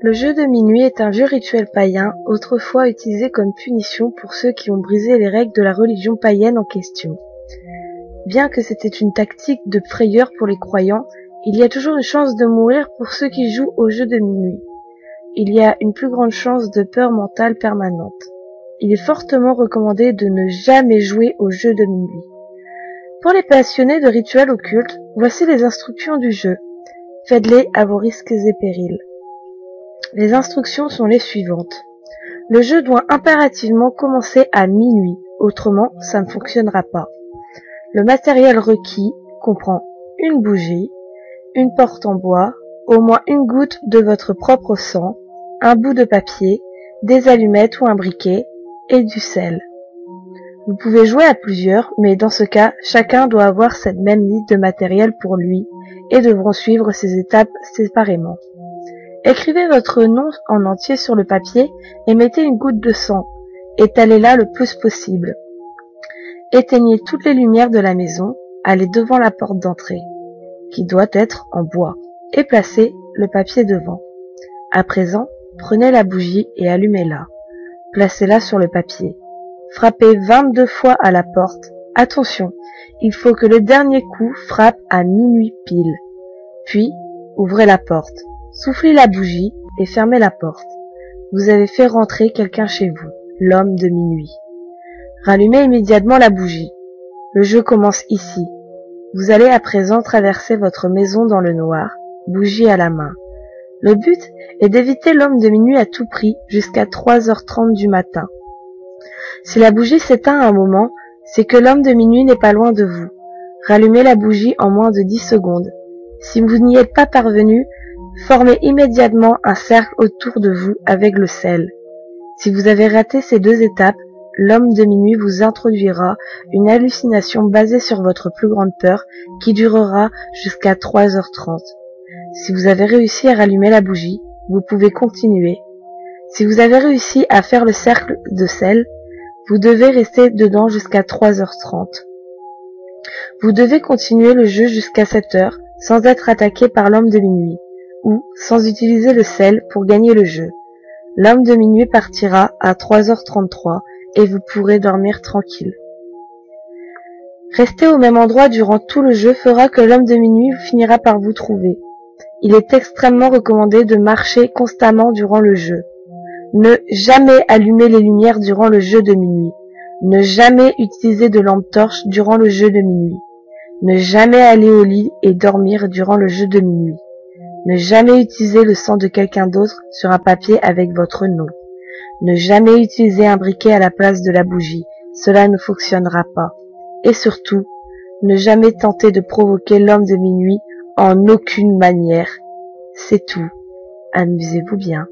Le jeu de minuit est un vieux rituel païen, autrefois utilisé comme punition pour ceux qui ont brisé les règles de la religion païenne en question. Bien que c'était une tactique de frayeur pour les croyants, il y a toujours une chance de mourir pour ceux qui jouent au jeu de minuit. Il y a une plus grande chance de peur mentale permanente. Il est fortement recommandé de ne jamais jouer au jeu de minuit. Pour les passionnés de rituels occultes, voici les instructions du jeu. Faites-les à vos risques et périls. Les instructions sont les suivantes. Le jeu doit impérativement commencer à minuit, autrement ça ne fonctionnera pas. Le matériel requis comprend une bougie, une porte en bois, au moins une goutte de votre propre sang, un bout de papier, des allumettes ou un briquet, et du sel. Vous pouvez jouer à plusieurs, mais dans ce cas, chacun doit avoir cette même liste de matériel pour lui, et devront suivre ces étapes séparément. Écrivez votre nom en entier sur le papier et mettez une goutte de sang. Étalez-la le plus possible. Éteignez toutes les lumières de la maison, allez devant la porte d'entrée, qui doit être en bois, et placez le papier devant. À présent, prenez la bougie et allumez-la. Placez-la sur le papier. Frappez 22 fois à la porte. Attention, il faut que le dernier coup frappe à minuit pile. Puis, ouvrez la porte. Soufflez la bougie et fermez la porte. Vous avez fait rentrer quelqu'un chez vous, l'homme de minuit. Rallumez immédiatement la bougie. Le jeu commence ici. Vous allez à présent traverser votre maison dans le noir, bougie à la main. Le but est d'éviter l'homme de minuit à tout prix jusqu'à 3h30 du matin. Si la bougie s'éteint à un moment, c'est que l'homme de minuit n'est pas loin de vous. Rallumez la bougie en moins de 10 secondes. Si vous n'y êtes pas parvenu, formez immédiatement un cercle autour de vous avec le sel. Si vous avez raté ces deux étapes, l'homme de minuit vous introduira une hallucination basée sur votre plus grande peur qui durera jusqu'à 3h30. Si vous avez réussi à rallumer la bougie, vous pouvez continuer. Si vous avez réussi à faire le cercle de sel, vous devez rester dedans jusqu'à 3h30. Vous devez continuer le jeu jusqu'à 7h sans être attaqué par l'homme de minuit, ou sans utiliser le sel pour gagner le jeu. L'homme de minuit partira à 3h33 et vous pourrez dormir tranquille. Rester au même endroit durant tout le jeu fera que l'homme de minuit finira par vous trouver. Il est extrêmement recommandé de marcher constamment durant le jeu. Ne jamais allumer les lumières durant le jeu de minuit. Ne jamais utiliser de lampe torche durant le jeu de minuit. Ne jamais aller au lit et dormir durant le jeu de minuit. Ne jamais utiliser le sang de quelqu'un d'autre sur un papier avec votre nom. Ne jamais utiliser un briquet à la place de la bougie. Cela ne fonctionnera pas. Et surtout, ne jamais tenter de provoquer l'homme de minuit en aucune manière. C'est tout. Amusez-vous bien.